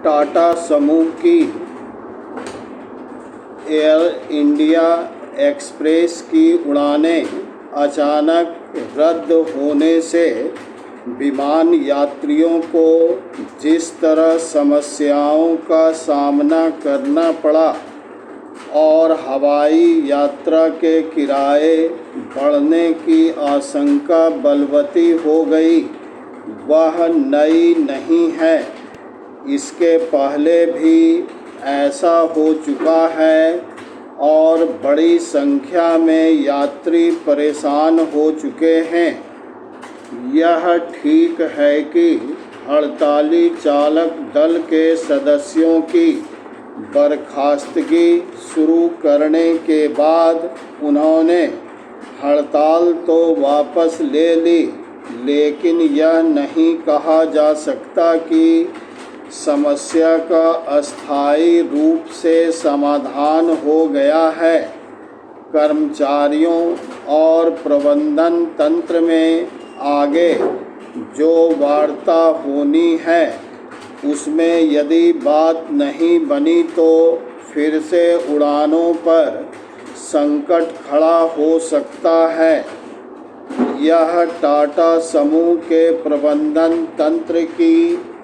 टाटा समूह की air India express की उड़ानें अचानक रद्द होने से विमान यात्रियों को जिस तरह समस्याओं का सामना करना पड़ा और हवाई यात्रा के किराए बढ़ने की आशंका बलवती हो गई, वह नई नहीं है। इसके पहले भी ऐसा हो चुका है और बड़ी संख्या में यात्री परेशान हो चुके हैं। यह ठीक है कि हड़ताली चालक दल के सदस्यों की बर्खास्तगी शुरू करने के बाद उन्होंने हड़ताल तो वापस ले ली, लेकिन यह नहीं कहा जा सकता कि समस्या का अस्थायी रूप से समाधान हो गया है। कर्मचारियों और प्रबंधन तंत्र में आगे जो वार्ता होनी है, उसमें यदि बात नहीं बनी तो फिर से उड़ानों पर संकट खड़ा हो सकता है। यह टाटा समूह के प्रबंधन तंत्र की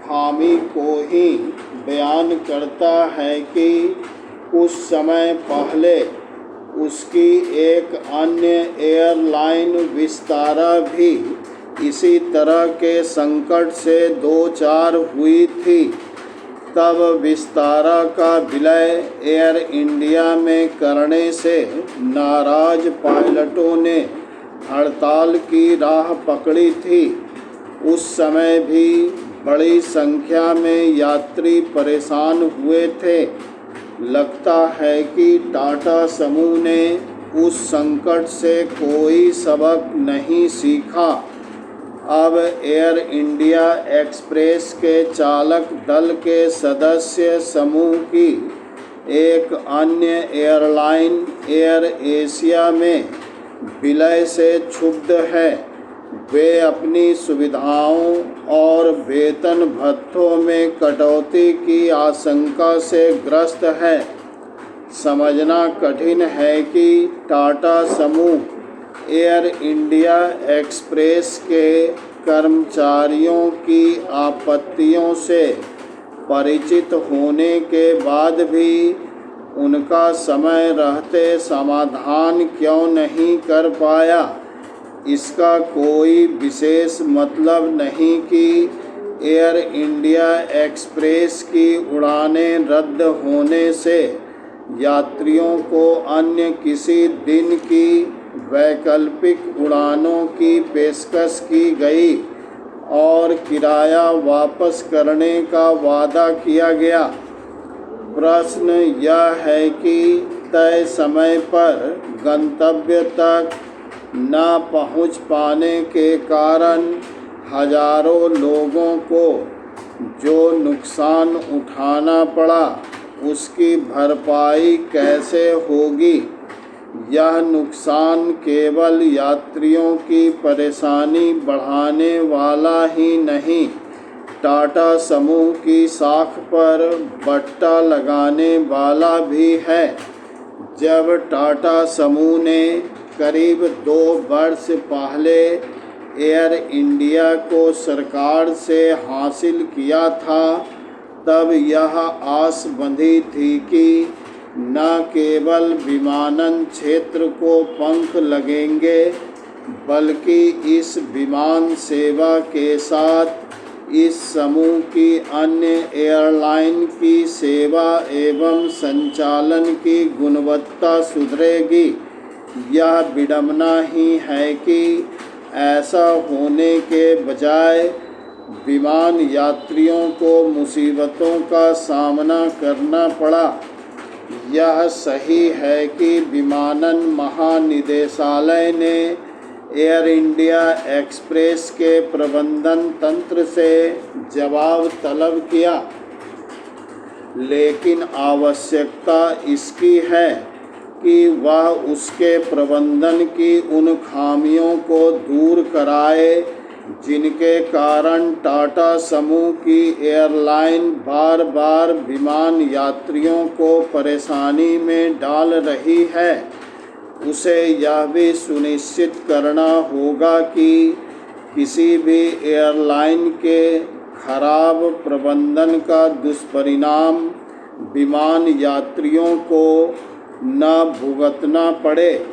खामी को ही बयान करता है कि कुछ समय पहले उसकी एक अन्य एयरलाइन विस्तारा भी इसी तरह के संकट से दो चार हुई थी। तब विस्तारा का विलय एयर इंडिया में करने से नाराज पायलटों ने हड़ताल की राह पकड़ी थी। उस समय भी बड़ी संख्या में यात्री परेशान हुए थे। लगता है कि टाटा समूह ने उस संकट से कोई सबक नहीं सीखा। अब एयर इंडिया एक्सप्रेस के चालक दल के सदस्य समूह की एक अन्य एयरलाइन एयर एशिया में विलय से क्षुब्ध है। वे अपनी सुविधाओं और वेतन भत्तों में कटौती की आशंका से ग्रस्त है। समझना कठिन है कि टाटा समूह एयर इंडिया एक्सप्रेस के कर्मचारियों की आपत्तियों से परिचित होने के बाद भी उनका समय रहते समाधान क्यों नहीं कर पाया। इसका कोई विशेष मतलब नहीं कि एयर इंडिया एक्सप्रेस की उड़ानें रद्द होने से यात्रियों को अन्य किसी दिन की वैकल्पिक उड़ानों की पेशकश की गई और किराया वापस करने का वादा किया गया। प्रश्न यह है कि तय समय पर गंतव्य तक न पहुंच पाने के कारण हजारों लोगों को जो नुकसान उठाना पड़ा, उसकी भरपाई कैसे होगी। यह नुकसान केवल यात्रियों की परेशानी बढ़ाने वाला ही नहीं, टाटा समूह की साख पर बट्टा लगाने वाला भी है। जब टाटा समूह ने करीब 2 वर्ष पहले एयर इंडिया को सरकार से हासिल किया था, तब यह आस बंधी थी कि न केवल विमानन क्षेत्र को पंख लगेंगे, बल्कि इस विमान सेवा के साथ इस समूह की अन्य एयरलाइन की सेवा एवं संचालन की गुणवत्ता सुधरेगी। यह विडंबना ही है कि ऐसा होने के बजाय विमान यात्रियों को मुसीबतों का सामना करना पड़ा। यह सही है कि विमानन महानिदेशालय ने एयर इंडिया एक्सप्रेस के प्रबंधन तंत्र से जवाब तलब किया, लेकिन आवश्यकता इसकी है कि वह उसके प्रबंधन की उन खामियों को दूर कराए जिनके कारण टाटा समूह की एयरलाइन बार बार विमान यात्रियों को परेशानी में डाल रही है, उसे यह भी सुनिश्चित करना होगा कि किसी भी एयरलाइन के खराब प्रबंधन का दुष्परिणाम विमान यात्रियों को न भुगतना पड़े।